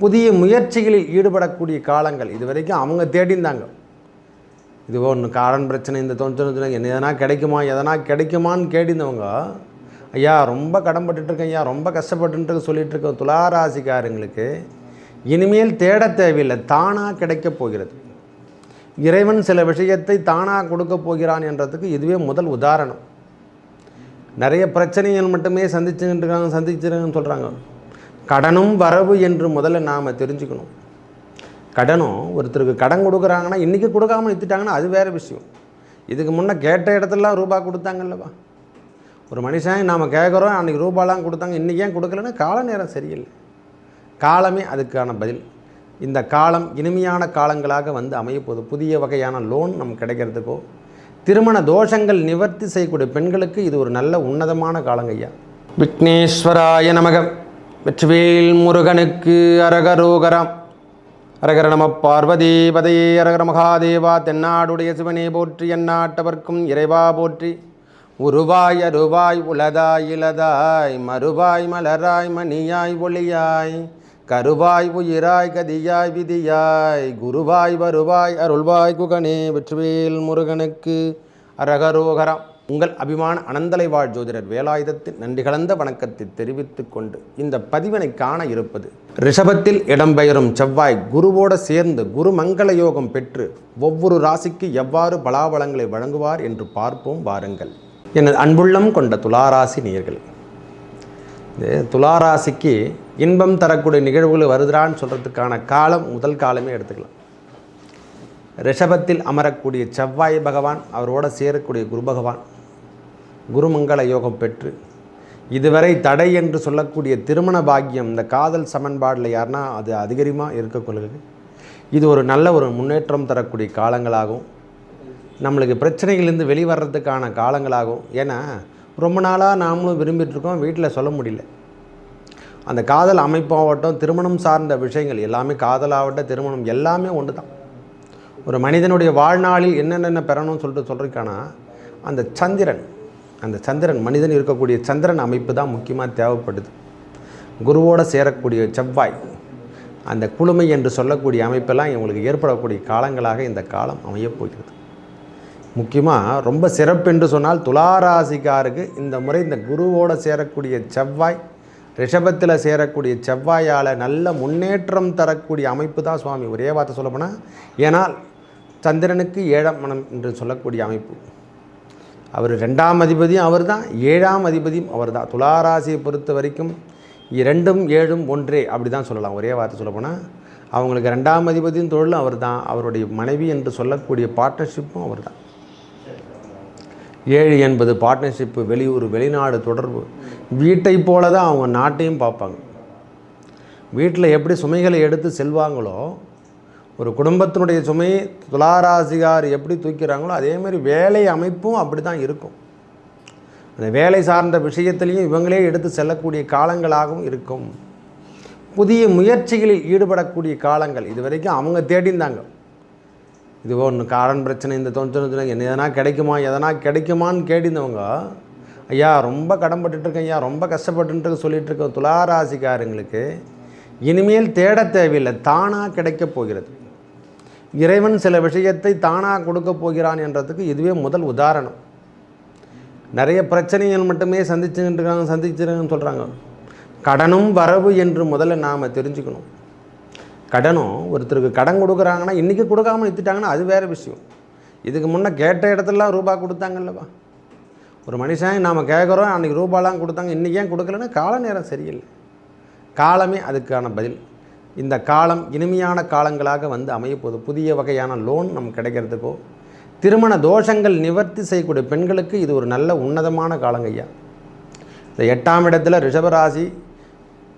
புதிய முயற்சிகளில் ஈடுபடக்கூடிய காலங்கள். இது வரைக்கும் அவங்க தேடிந்தாங்க, இது ஒன்று கடன் பிரச்சனை, இந்த தொந்தரவு, என்ன எதனா கிடைக்குமான்னு கேட்டிருந்தவங்க, ஐயா ரொம்ப கடன்பட்டுருக்கேன், ஐயா ரொம்ப கஷ்டப்பட்டுருக்கு சொல்லிகிட்டு இருக்க துளாராசிக்காரங்களுக்கு இனிமேல் தேட தேவையில்லை, தானாக கிடைக்கப் போகிறது. இறைவன் சில விஷயத்தை தானாக கொடுக்க போகிறான் என்றதுக்கு இதுவே முதல் உதாரணம். நிறைய பிரச்சனைகள் மட்டுமே சந்திச்சுருக்காங்கன்னு சொல்கிறாங்க. கடனும் வரவு என்று முதல்ல நாம் தெரிஞ்சுக்கணும். கடனும் ஒருத்தருக்கு கடன் கொடுக்குறாங்கன்னா இன்றைக்கி கொடுக்காமல் நிறுத்திட்டாங்கன்னா அது வேறு விஷயம். இதுக்கு முன்னே கேட்ட இடத்துலலாம் ரூபா கொடுத்தாங்கல்லவா. ஒரு மனுஷன் நாம் கேட்குறோம், அன்றைக்கி ரூபாலாம் கொடுத்தாங்க, இன்றைக்கி ஏன் கொடுக்கலன்னா கால நேரம் சரியில்லை. காலமே அதுக்கான பதில். இந்த காலம் இனிமையான காலங்களாக வந்து அமையப்போகுது. புதிய வகையான லோன் நமக்கு கிடைக்கிறதுக்கோ, திருமண தோஷங்கள் நிவர்த்தி செய்யக்கூடிய பெண்களுக்கு இது ஒரு நல்ல உன்னதமான காலங்க ஐயா. விக்னேஸ்வராய நமக. வெற்றிவேல் முருகனுக்கு அரகரோகரம். அரகர நம பார்வதி பதையே. அரகர மகாதேவா. தென்னாடுடைய சிவனே போற்றி, எந்நாட்டவர்க்கும் இறைவா போற்றி. உருவாய் அருவாய் உலதாய் இலதாய் மறுவாய் மலராய் மணியாய் ஒளியாய் கருவாய் உயிராய் கதியாய் விதியாய் குருவாய் வருவாய் அருள்வாய் குகனே. வெற்றிவேல் முருகனுக்கு அரகரோகரம். உங்கள் அபிமான அனந்தலை வாழ் ஜோதிடர் வேலாயுதத்தின் நன்றி கலந்த வணக்கத்தை தெரிவித்துக் கொண்டு இந்த பதிவினை காண இருப்பது, ரிஷபத்தில் இடம்பெயரும் செவ்வாய் குருவோடு சேர்ந்து குரு மங்கள யோகம் பெற்று ஒவ்வொரு ராசிக்கு எவ்வாறு பலாபலங்களை வழங்குவார் என்று பார்ப்போம் வாருங்கள். எனது அன்புள்ளம் கொண்ட துளாராசி நேயர்களே, துளாராசிக்கு இன்பம் தரக்கூடிய நிகழ்வுகள் வருகிறான்னு சொல்கிறதுக்கான காலம் முதல் காலமே எடுத்துக்கலாம். ரிஷபத்தில் அமரக்கூடிய செவ்வாய் பகவான், அவரோடு சேரக்கூடிய குரு பகவான் குருமங்கள யோகம் பெற்று இதுவரை தடை என்று சொல்லக்கூடிய திருமண பாக்கியம், இந்த காதல் சமன்பாடில் யாருன்னா அது அதிகமாக இருக்கக்கொள்ளுது. இது ஒரு நல்ல ஒரு முன்னேற்றம் தரக்கூடிய காலங்களாகும். நம்மளுக்கு பிரச்சனைகளிலிருந்து வெளிவரத்துக்கான காலங்களாகும். ஏன்னா ரொம்ப நாளாக நாமளும் விரும்பிகிட்ருக்கோம், வீட்டில் சொல்ல முடியல. அந்த காதல் அமைப்பாகட்டும், திருமணம் சார்ந்த விஷயங்கள் எல்லாமே, காதலாகட்டும் திருமணம் எல்லாமே ஒன்று தான். ஒரு மனிதனுடைய வாழ்நாளில் என்னென்ன பெறணும்னு சொல்கிறதுக்கான அந்த சந்திரன் மனிதன் இருக்கக்கூடிய சந்திரன் அமைப்பு தான் முக்கியமாக தேவைப்படுது. குருவோடு சேரக்கூடிய செவ்வாய், அந்த குளுமை என்று சொல்லக்கூடிய அமைப்பெல்லாம் இவங்களுக்கு ஏற்படக்கூடிய காலங்களாக இந்த காலம் அமையப்போகிறது. முக்கியமாக ரொம்ப சிறப்பு என்று சொன்னால் துளாராசிக்காருக்கு இந்த முறை இந்த குருவோடு சேரக்கூடிய செவ்வாய், ரிஷபத்தில் சேரக்கூடிய செவ்வாயால் நல்ல முன்னேற்றம் தரக்கூடிய அமைப்பு தான் சுவாமி. ஒரே வார்த்தை சொல்லப்போனால், ஏனால் சந்திரனுக்கு 7ஆம் மனம் என்று சொல்லக்கூடிய அமைப்பு. அவர் 2ஆம் அதிபதியும் அவர் தான், 7ஆம் அதிபதியும் அவர் தான். துளாராசியை பொறுத்த வரைக்கும் 2ம் 7ம் ஒன்றே, அப்படி தான் சொல்லலாம். ஒரே வார்த்தை சொல்லப்போனால் அவங்களுக்கு 2ஆம் அதிபதியும் தொழிலும் அவர் தான், அவருடைய மனைவி என்று சொல்லக்கூடிய பார்ட்னர்ஷிப்பும் அவர் தான். 7 என்பது பார்ட்னர்ஷிப்பு, வெளியூர் வெளிநாடு தொடர்பு. வீட்டை போல தான் அவங்க நாட்டையும் பார்ப்பாங்க. வீட்டில் எப்படி சுமைகளை எடுத்து செல்வாங்களோ, ஒரு குடும்பத்தினுடைய சுமையை துளாராசிகார் எப்படி தூக்கிறாங்களோ அதேமாதிரி வேலை அமைப்பும் அப்படி தான் இருக்கும். அந்த வேலை சார்ந்த விஷயத்திலையும் இவங்களே எடுத்து செல்லக்கூடிய காலங்களாகவும் இருக்கும். புதிய முயற்சிகளில் ஈடுபடக்கூடிய காலங்கள். இது வரைக்கும் அவங்க தேடிந்தாங்க, இது ஒன்று கடன் பிரச்சனை, இந்த தொந்தரவு, என்ன எதனா கிடைக்குமான்னு கேட்டிருந்தவங்க, ஐயா ரொம்ப கடன்பட்டுருக்கேன், ஐயா ரொம்ப கஷ்டப்பட்டுருக்கு சொல்லிகிட்டு இருக்க துளாராசிக்காரங்களுக்கு இனிமேல் தேட தேவையில்லை, தானாக கிடைக்கப் போகிறது. இறைவன் சில விஷயத்தை தானாக கொடுக்க போகிறான் என்றதுக்கு இதுவே முதல் உதாரணம். நிறைய பிரச்சனைகள் மட்டுமே சந்திச்சுருக்காங்கன்னு சொல்கிறாங்க. கடனும் வரவு என்று முதல்ல நாம் தெரிஞ்சுக்கணும். கடனும் ஒருத்தருக்கு கடன் கொடுக்குறாங்கன்னா இன்றைக்கி கொடுக்காமல் நிறுத்திட்டாங்கன்னா அது வேறு விஷயம். இதுக்கு முன்னே கேட்ட இடத்துலலாம் ரூபா கொடுத்தாங்கல்லவா. ஒரு மனுஷன் நாம் கேட்குறோம், அன்றைக்கி ரூபாலாம் கொடுத்தாங்க, இன்றைக்கி ஏன் கொடுக்கலன்னா கால நேரம் சரியில்லை. காலமே அதுக்கான பதில். இந்த காலம் இனிமையான காலங்களாக வந்து அமையப்போகுது. புதிய வகையான லோன் நமக்கு கிடைக்கிறதுக்கோ, திருமண தோஷங்கள் நிவர்த்தி செய்யக்கூடிய பெண்களுக்கு இது ஒரு நல்ல உன்னதமான காலங்க ஐயா. இந்த 8ஆம் இடத்துல ரிஷபராசி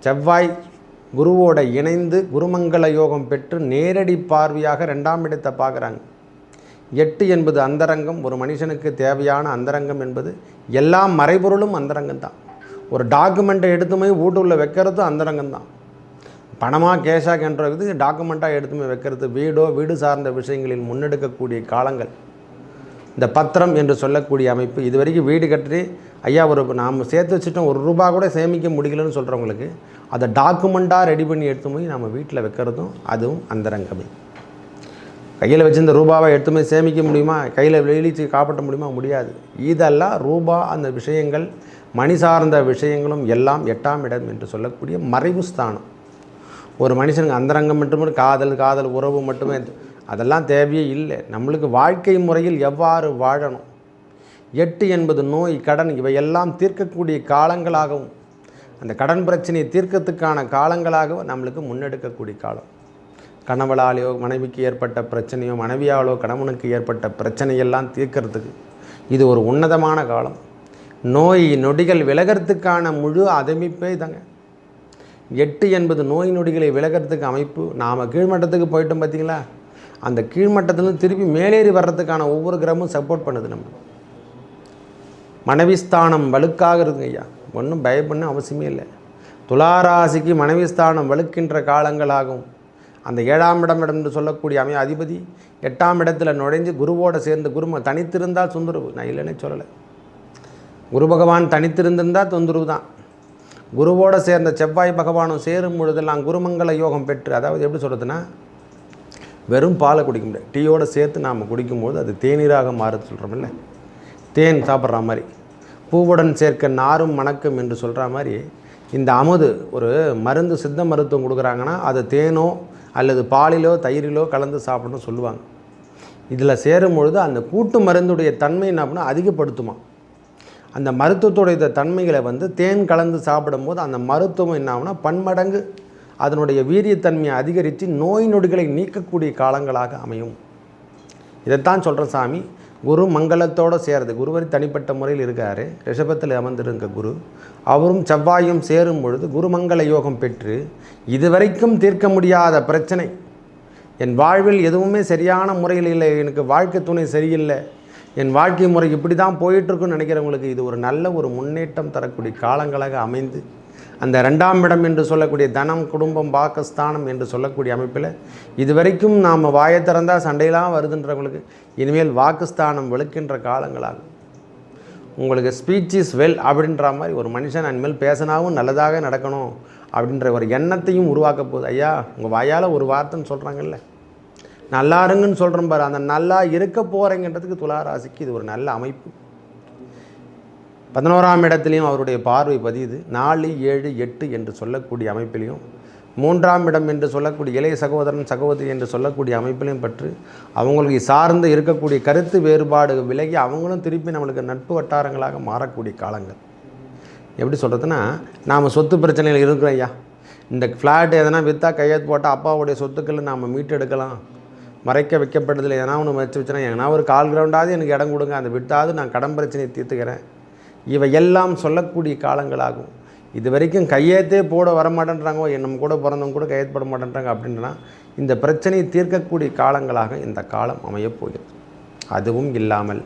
செவ்வாய் குருவோட இணைந்து குருமங்கள யோகம் பெற்று நேரடி பார்வையாக 2ஆம் இடத்தை பார்க்குறாங்க. 8 என்பது அந்தரங்கம். ஒரு மனுஷனுக்கு தேவையான அந்தரங்கம் என்பது எல்லா மறைபொருளும் அந்தரங்கம் தான். ஒரு டாக்குமெண்ட்டை எடுத்து போய் வீட்டுள்ள வைக்கிறதும் அந்தரங்கம் தான். பணமாக கேஷாக என்றது டாக்குமெண்ட்டாக எடுத்துமே வைக்கிறது, வீடு சார்ந்த விஷயங்களில் முன்னெடுக்கக்கூடிய காலங்கள். இந்த பத்திரம் என்று சொல்லக்கூடிய அமைப்பு, இது வரைக்கும் வீடு கட்டி ஐயா நாம் சேர்த்து வச்சுட்டோம், ₹1 கூட சேமிக்க முடியலன்னு சொல்கிறவங்களுக்கு அதை டாக்குமெண்ட்டாக ரெடி பண்ணி எடுத்து போய் நம்ம வீட்டில் வைக்கிறதும் அதுவும் அந்தரங்கமே. கையில் வச்சுருந்த ரூபாவை எடுத்து போய் சேமிக்க முடியுமா? கையில் வெளியிச்சு காப்பாற்ற முடியுமா? முடியாது. இதெல்லாம் ரூபா அந்த விஷயங்கள் மணி சார்ந்த விஷயங்களும் எல்லாம் 8ஆம் இடம் என்று சொல்லக்கூடிய மறைவு ஸ்தானம். ஒரு மனுஷனுக்கு அந்தரங்கம் மட்டுமே காதல் உறவு மட்டுமே, அதெல்லாம் தேவையே இல்லை. நம்மளுக்கு வாழ்க்கை முறையில் எவ்வாறு வாழணும், 8 என்பது நோய், கடன், இவையெல்லாம் தீர்க்கக்கூடிய காலங்களாகவும் அந்த கடன் பிரச்சனையை தீர்க்கத்துக்கான காலங்களாகவும் நம்மளுக்கு முன்னெடுக்கக்கூடிய காலம். கணவளாலேயோ மனைவிக்கு ஏற்பட்ட பிரச்சனையோ மனைவியாலோ கணவனுக்கு ஏற்பட்ட பிரச்சனையெல்லாம் தீர்க்கறதுக்கு இது ஒரு உன்னதமான காலம். நோய் நொடிகள் விலகிறதுக்கான முழு அமைப்பே தாங்க. 8 என்பது நோய் நொடிகளை விலகிறதுக்கு அமைப்பு. நாம் கீழ்மட்டத்துக்கு போயிட்டோம் பார்த்தீங்களா, அந்த கீழ்மட்டத்திலேருந்து திருப்பி மேலேறி வர்றதுக்கான ஒவ்வொரு கிரகமும் சப்போர்ட் பண்ணுது. நம்ம மனைவி ஸ்தானம் வலுக்காக இருக்குங்க ஐயா, ஒன்றும் பயப்படணும் அவசியமே இல்லை. துளாராசிக்கு மனைவி ஸ்தானம் வலுக்கின்ற காலங்களாகும். அந்த 7ஆம் இடம் என்று சொல்லக்கூடிய அதிபதி 8ஆம் இடத்துல நுழைஞ்சு குருவோடு சேர்ந்து, குரு தனித்திருந்தால் தொந்தரவு, நான் இல்லைன்னே சொல்லலை. குரு பகவான் தனித்திருந்திருந்தால் தொந்தரவு தான். குருவோடு சேர்ந்த செவ்வாய் பகவானும் சேரும் பொழுதெல்லாம் குருமங்கல யோகம் பெற்று, அதாவது எப்படி சொல்கிறதுன்னா, வெறும் பாலை குடிக்க முடியாது, டீயோடு சேர்த்து நாம் குடிக்கும்போது அது தேநீராக மாறுது சொல்கிறோமில்ல, தேன் சாப்பிட்ற மாதிரி, பூவுடன் சேர்க்க நாரும் மணக்கும் என்று சொல்கிற மாதிரி இந்த அமுது ஒரு மருந்து, சித்த மருத்துவம் கொடுக்குறாங்கன்னா அது தேனோ அல்லது பாலிலோ தயிரிலோ கலந்து சாப்பிடணும்னு சொல்லுவாங்க. இதில் சேரும் பொழுது அந்த கூட்டு மருந்துடைய தன்மை என்ன அப்படின்னா அதிகப்படுத்துமா. அந்த மருத்துவத்துடைய தன்மைகளை தேன் கலந்து சாப்பிடும்போது அந்த மருத்துவம் என்ன ஆகுனா பன்மடங்கு அதனுடைய வீரியத்தன்மையை அதிகரித்து நோய் நொடிகளை நீக்கக்கூடிய காலங்களாக அமையும். இதைத்தான் சொல்கிறேன் சாமி. குரு மங்களத்தோடு சேருது. குருவரி தனிப்பட்ட முறையில் இருக்கார், ரிஷபத்தில் அமர்ந்திருக்க குரு, அவரும் செவ்வாயும் சேரும் பொழுது குருமங்கள யோகம் பெற்று இதுவரைக்கும் தீர்க்க முடியாத பிரச்சனை, என் வாழ்வில் எதுவுமே சரியான முறையில் இல்லை, எனக்கு வாழ்க்கை துணை சரியில்லை, என் வாழ்க்கை முறை இப்படி தான் போயிட்டுருக்குன்னு நினைக்கிறவங்களுக்கு இது ஒரு நல்ல ஒரு முன்னேற்றம் தரக்கூடிய காலங்களாக அமைந்து, அந்த 2ஆம் இடம் என்று சொல்லக்கூடிய தனம் குடும்பம் பாக்கஸ்தானம் என்று சொல்லக்கூடிய அமைப்பில் இதுவரைக்கும் நாம் வாயை திறந்தால் சண்டையெல்லாம் வருதுன்றவங்களுக்கு இனிமேல் வாக்குஸ்தானம் வெளுக்கின்ற காலங்களாகும். உங்களுக்கு ஸ்பீச் இஸ் வெல் அப்படின்ற மாதிரி ஒரு மனுஷன் இனிமேல் பேசினாவும் நல்லதாக நடக்கணும் அப்படின்ற ஒரு எண்ணத்தையும் உருவாக்க போகுது. ஐயா உங்கள் வாயால் ஒரு வார்த்தைன்னு சொல்கிறாங்கல்ல, நல்லா இருங்கன்னு சொல்கிறோம் பாரு, அந்த நல்லா இருக்க போகிறேங்கன்றதுக்கு துளாராசிக்கு இது ஒரு நல்ல அமைப்பு. 11ஆம் இடத்துலையும் அவருடைய பார்வை பதியுது. 4, 7, 8 என்று சொல்லக்கூடிய அமைப்பிலையும், 3ஆம் இடம் என்று சொல்லக்கூடிய இளைய சகோதரன் சகோதரி என்று சொல்லக்கூடிய அமைப்பிலையும் பற்றி அவங்களுக்கு சார்ந்து இருக்கக்கூடிய கருத்து வேறுபாடு விலகி அவங்களும் திருப்பி நம்மளுக்கு நட்பு வட்டாரங்களாக மாறக்கூடிய காலங்கள். எப்படி சொல்கிறதுனா, நாம் சொத்து பிரச்சனையில் இருக்கிறோம் ஐயா, இந்த ஃப்ளாட் எதனா விற்றா கையெழுத்து போட்டால் அப்பாவுடைய சொத்துக்களை நாம் மீட்டு எடுக்கலாம், மறைக்க வைக்கப்படுறதில்லை, எதனா ஒன்று வச்சு வச்சுனா எங்கன்னா ஒரு கால் கிரவுண்டாவது எனக்கு இடம் கொடுங்க, அந்த விட்டாவது நான் கடன் பிரச்சனையை தீர்த்துக்கிறேன், இவை எல்லாம் சொல்லக்கூடிய காலங்களாகும். இது வரைக்கும் கையெழுத்தே போட வரமாட்டேன்றாங்க, நம்ம கூட பிறந்தவங்க கூட கையெழுத்து போட மாட்டேன்றாங்க அப்படின்னா இந்த பிரச்சனையை தீர்க்கக்கூடிய காலங்களாக இந்த காலம் அமையப்போகிறது. அதுவும் இல்லாமல்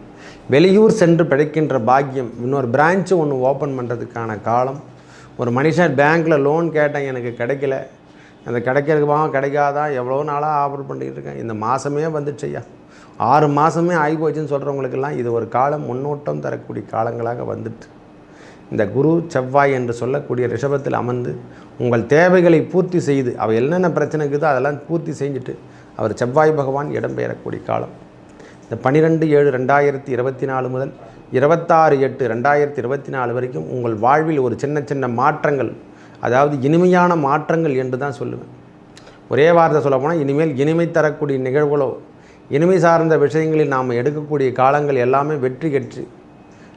வெளியூர் சென்று பிழைக்கின்ற பாக்கியம், இன்னொரு பிரான்ச்சு ஒன்று ஓப்பன் பண்ணுறதுக்கான காலம். ஒரு மனுஷன் பேங்க்கில் லோன் கேட்டேன், எனக்கு கிடைக்கல, அந்த கிடைக்கிறதுக்கு கிடைக்காதான் எவ்வளோ நாளாக ஆஃபர் பண்ணிகிட்டு இருக்கேன், இந்த மாதமே வந்துடுச்சையா, 6 மாதமே ஆகி போச்சுன்னு சொல்கிறவங்களுக்கெல்லாம் இது ஒரு காலம் முன்னோட்டம் தரக்கூடிய காலங்களாக வந்துட்டு, இந்த குரு செவ்வாய் என்று சொல்லக்கூடிய ரிஷபத்தில் அமர்ந்து உங்கள் தேவைகளை பூர்த்தி செய்து அவை என்னென்ன பிரச்சனை இருக்குதோ அதெல்லாம் பூர்த்தி செஞ்சுட்டு அவர் செவ்வாய் பகவான் இடம்பெயரக்கூடிய காலம். இந்த 12/7/2024 முதல் 26/8/2024 வரைக்கும் உங்கள் வாழ்வில் ஒரு சின்ன சின்ன மாற்றங்கள், அதாவது இனிமையான மாற்றங்கள் என்று தான் சொல்லுவேன். ஒரே வார்த்தை சொல்ல போனால் இனிமேல் இனிமை தரக்கூடிய நிகழ்வுகளோ இனிமை சார்ந்த விஷயங்களில் நாம் எடுக்கக்கூடிய காலங்கள் எல்லாமே வெற்றி கெற்று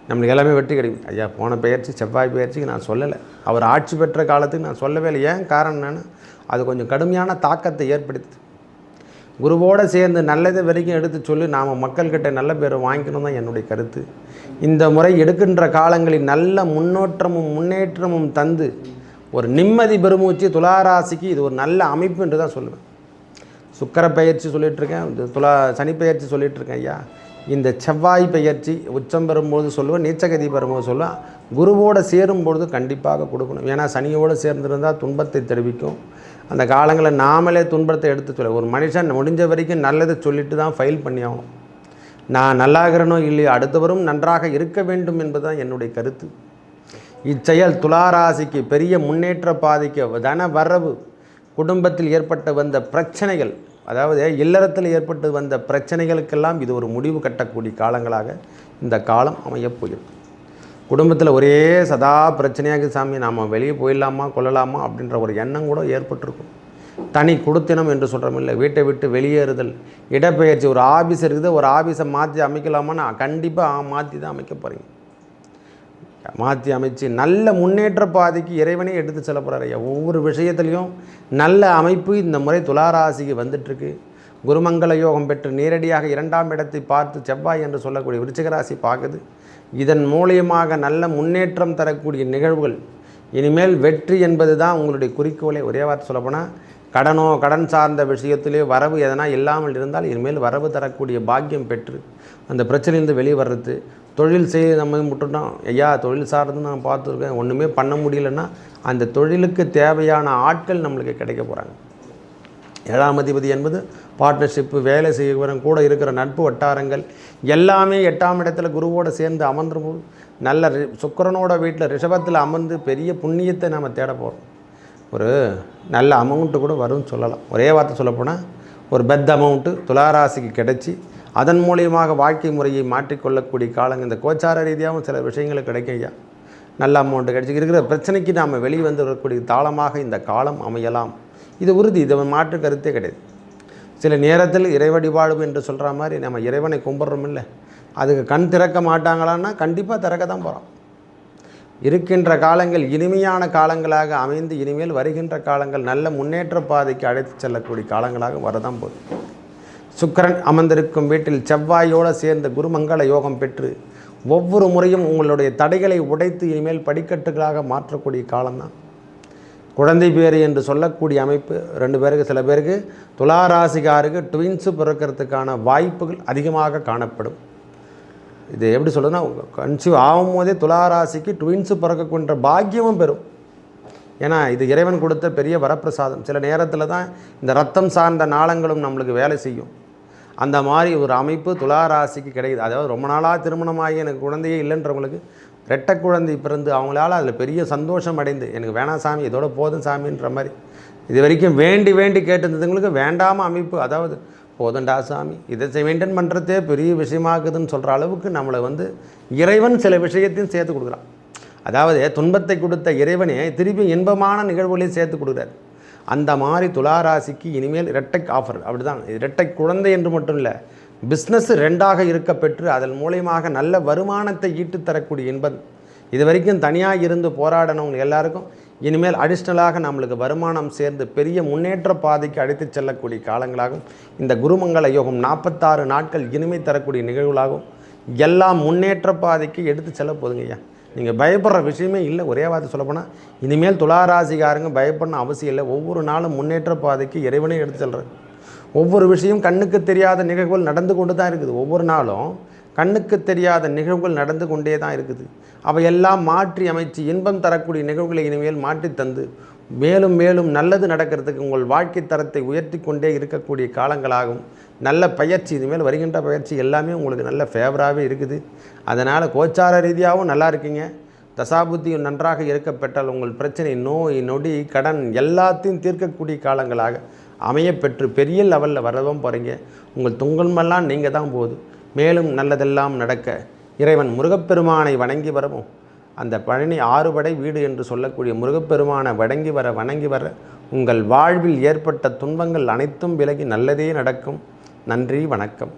நம்மளுக்கு எல்லாமே வெற்றி கிடைக்கும். ஐயா போன பெயர்ச்சி செவ்வாய் பெயர்ச்சிக்கு நான் சொல்லலை, அவர் ஆட்சி பெற்ற காலத்துக்கு நான் சொல்லவே இல்லை. ஏன் காரணம் என்னென்னு, அது கொஞ்சம் கடுமையான தாக்கத்தை ஏற்படுத்துது. குருவோடு சேர்ந்து நல்லதை வரைக்கும் எடுத்து சொல்லி நாம் மக்கள்கிட்ட நல்ல பேரை வாங்கிக்கணும் தான் என்னுடைய கருத்து. இந்த முறை எடுக்கின்ற காலங்களில் நல்ல முன்னேற்றமும் தந்து ஒரு நிம்மதி பெருமூச்சு துளாராசிக்கு இது ஒரு நல்ல அமைப்பு என்று தான் சொல்லுவேன். சுக்கிர பெயர்ச்சி சொல்லிகிட்ருக்கேன், சனி பெயர்ச்சி சொல்லிகிட்ருக்கேன் ஐயா. இந்த செவ்வாய் பெயர்ச்சி உச்சம் பெறும்போது சொல்லுவேன், நீச்சகதி பெறும்போது சொல்லுவேன், குருவோடு சேரும்பொழுது கண்டிப்பாக கொடுக்கணும். ஏன்னா சனியோடு சேர்ந்துருந்தால் துன்பத்தை தெரிவிக்கும். அந்த காலங்களில் நாமளே துன்பத்தை எடுத்து சொல்ல, ஒரு மனுஷன் முடிஞ்ச வரைக்கும் நல்லதை சொல்லிட்டு தான் ஃபைல் பண்ணி ஆகணும். நான் நல்லாகிறனோ இல்லையோ அடுத்தவரும் நன்றாக இருக்க வேண்டும் என்பதுதான் என்னுடைய கருத்து. இச்செயல் துளாராசிக்கு பெரிய முன்னேற்ற பாதிக்க தன வரவு, குடும்பத்தில் ஏற்பட்டு வந்த பிரச்சனைகள், அதாவது இல்லறத்தில் ஏற்பட்டு வந்த பிரச்சனைகளுக்கெல்லாம் இது ஒரு முடிவு கட்டக்கூடிய காலங்களாக இந்த காலம் அமையப்போகிறது. குடும்பத்தில் ஒரே சதா பிரச்சனையாக சாமி நாம் வெளியே போயிடலாமா கொள்ளலாமா அப்படின்ற ஒரு எண்ணம் கூட ஏற்பட்டிருக்கும். தனி குடுத்தினம் என்று சொல்கிறோமில்ல, வீட்டை விட்டு வெளியேறுதல், இடப்பெயர்ச்சி. ஒரு ஆஃபீஸ் இருக்குது, ஒரு ஆஃபீஸை மாற்றி அமைக்கலாமான்னு கண்டிப்பாக மாற்றி தான் அமைக்க போகிறீங்க. மாற்றி அமைச்சு நல்ல முன்னேற்ற பாதைக்கு இறைவனே எடுத்து செல்ல போகிறார் ஐயா. ஒவ்வொரு விஷயத்துலையும் நல்ல அமைப்பு இந்த முறை துளாராசிக்கு வந்துட்டுருக்கு. குருமங்கள யோகம் பெற்று நேரடியாக 2ஆம் இடத்தை பார்த்து செவ்வாய் என்று சொல்லக்கூடிய விருச்சிகராசி பார்க்குது. இதன் மூலியமாக நல்ல முன்னேற்றம் தரக்கூடிய நிகழ்வுகள். இனிமேல் வெற்றி என்பது தான் உங்களுடைய குறிக்கோளே. ஒரே வார்த்தை சொல்லப்போனால் கடனோ கடன் சார்ந்த விஷயத்திலே வரவு எதனா இல்லாமல் இருந்தால் இனிமேல் வரவு தரக்கூடிய பாக்கியம் பெற்று அந்த பிரச்சனையிலேருந்து வெளியே வர்றது. தொழில் செய்ய நம்ம முட்டுட்டோம் ஐயா, தொழில் சார்ந்து நான் பார்த்துருக்கேன், ஒன்றுமே பண்ண முடியலன்னா அந்த தொழிலுக்கு தேவையான ஆட்கள் நம்மளுக்கு கிடைக்க போகிறாங்க. 7ஆம் அதிபதி என்பது பார்ட்னர்ஷிப்பு, வேலை செய்கிறவங்க கூட இருக்கிற நட்பு வட்டாரங்கள் எல்லாமே 8ஆம் இடத்துல குருவோடு சேர்ந்து அமர்ந்தும் நல்ல சுக்கிரனோட வீட்டில் ரிஷபத்தில் அமர்ந்து பெரிய புண்ணியத்தை நம்ம தேட போகிறோம். ஒரு நல்ல அமௌண்ட்டு கூட வரும்னு சொல்லலாம். ஒரே வார்த்தை சொல்லப்போனால் ஒரு பெத் அமௌண்ட்டு துளாராசிக்கு கிடைச்சி அதன் மூலியமாக வாழ்க்கை முறையை மாற்றிக்கொள்ளக்கூடிய காலங்கள். இந்த கோச்சார ரீதியாகவும் சில விஷயங்கள் கிடைக்கும் ஐயா. நல்ல அமௌண்ட்டு கிடைச்சி இருக்கிற பிரச்சனைக்கு நாம் வெளியே வந்து வரக்கூடிய தாளமாக இந்த காலம் அமையலாம். இது உறுதி, இதை மாற்று கருத்தே கிடையாது. சில நேரத்தில் இறை வழிபாடு என்று சொல்கிற மாதிரி நம்ம இறைவனை கும்பிட்றோம் இல்லை, அதுக்கு கண் திறக்க மாட்டாங்களான்னா கண்டிப்பாக திறக்க தான் போகிறோம். இருக்கின்ற காலங்கள் இனிமையான காலங்களாக அமைந்து இனிமேல் வருகின்ற காலங்கள் நல்ல முன்னேற்ற பாதைக்கு அழைத்து செல்லக்கூடிய காலங்களாக வரதான் போகுது. சுக்கிரன் அமர்ந்திருக்கும் வீட்டில் செவ்வாயோடு சேர்ந்த குருமங்கள யோகம் பெற்று ஒவ்வொரு முறையும் உங்களுடைய தடைகளை உடைத்து இனிமேல் படிக்கட்டுகளாக மாற்றக்கூடிய காலம்தான். குழந்தை பேர் என்று சொல்லக்கூடிய அமைப்பு 2 பேருக்கு, சில பேருக்கு துளாராசிகாருக்கு ட்வின்ஸு பிறக்கிறதுக்கான வாய்ப்புகள் அதிகமாக காணப்படும். இது எப்படி சொல்கிறதுனா, கன்சீவ் ஆகும் போதே துளாராசிக்கு ட்வின்ஸு பிறக்கக்கூடிய பாக்கியமும் பெறும். ஏன்னா இது இறைவன் கொடுத்த பெரிய வரப்பிரசாதம். சில நேரத்தில் தான் இந்த ரத்தம் சார்ந்த நாளங்களும் நம்மளுக்கு வேலை செய்யும். அந்த மாதிரி ஒரு அமைப்பு துளாராசிக்கு கிடைக்குது. அதாவது ரொம்ப நாளாக திருமணமாகி எனக்கு குழந்தையே இல்லைன்றவங்களுக்கு ரெட்டை குழந்தை பிறந்து அவங்களால அதில் பெரிய சந்தோஷம் அடைந்து எனக்கு வேணாம் சாமி, இதோட போதும் சாமின்ற மாதிரி இது வரைக்கும் வேண்டி வேண்டி கேட்டிருந்ததுங்களுக்கு வேண்டாமல் அமைப்பு, அதாவது போதண்டா சாமி இதை மெயின்டைன் பண்ணுறதே பெரிய விஷயமாகுதுன்னு சொல்கிற அளவுக்கு நம்மளை இறைவன் சில விஷயத்தையும் சேர்த்து கொடுக்குறான். அதாவது துன்பத்தை கொடுத்த இறைவனே திருப்பி இன்பமான நிகழ்வுகளையும் சேர்த்து கொடுக்குறாரு. அந்த மாதிரி துளாராசிக்கு இனிமேல் இரட்டை ஆஃபர். அப்படி தான், இரட்டை குழந்தை என்று மட்டும் இல்லை, பிஸ்னஸ் 2ஆக இருக்க பெற்று அதன் மூலியமாக நல்ல வருமானத்தை ஈட்டு தரக்கூடிய இன்பம். இது வரைக்கும் தனியாக இருந்து போராடினவங்க எல்லாருக்கும் இனிமேல் அடிஷ்னலாக நம்மளுக்கு வருமானம் சேர்ந்து பெரிய முன்னேற்ற பாதைக்கு அழைத்து செல்லக்கூடிய காலங்களாகும். இந்த குருமங்கள யோகம் 46 நாட்கள் இனிமை தரக்கூடிய நிகழ்வுகளாகும். எல்லாம் முன்னேற்ற பாதைக்கு எடுத்து செல்ல போதுங்க ஐயா. நீங்கள் பயப்படுற விஷயமே இல்லை. ஒரே வார்த்தை சொல்லப்போனால் இனிமேல் துளாராசிகாரங்க பயப்படணும் அவசியம் இல்லை. ஒவ்வொரு நாளும் முன்னேற்ற பாதைக்கு இறைவனே எடுத்து செல்கிறேன். ஒவ்வொரு விஷயம் கண்ணுக்கு தெரியாத நிகழ்வுகள் நடந்து கொண்டு தான் இருக்குது. ஒவ்வொரு நாளும் கண்ணுக்கு தெரியாத நிகழ்வுகள் நடந்து கொண்டே தான் இருக்குது. அவையெல்லாம் மாற்றி அமைச்சு இன்பம் தரக்கூடிய நிகழ்வுகளை இனிமேல் மாற்றி தந்து மேலும் மேலும் நல்லது நடக்கிறதுக்கு உங்கள் வாழ்க்கை தரத்தை உயர்த்தி கொண்டே இருக்கக்கூடிய காலங்களாகும். நல்ல பயிற்சி, இனிமேல் வருகின்ற பயிற்சி எல்லாமே உங்களுக்கு நல்ல ஃபேவராகவே இருக்குது. அதனால் கோச்சார ரீதியாகவும் நல்லா இருக்கீங்க. தசாபுத்தியும் நன்றாக இருக்கப்பெற்றால் உங்கள் பிரச்சனை, நோய் நொடி, கடன் எல்லாத்தையும் தீர்க்கக்கூடிய காலங்களாக அமையப்பெற்று பெரிய லெவலில் வரவும் போகிறீங்க. உங்கள் துங்கல்மெல்லாம் நீங்கள் தான் போகுது. மேலும் நல்லதெல்லாம் நடக்க இறைவன் முருகப்பெருமானை வணங்கி வரவும், அந்த பழனி 6 படை வீடு என்று சொல்லக்கூடிய முருகப்பெருமானை வணங்கி வர உங்கள் வாழ்வில் ஏற்பட்ட துன்பங்கள் அனைத்தும் விலகி நல்லதே நடக்கும். நன்றி, வணக்கம்.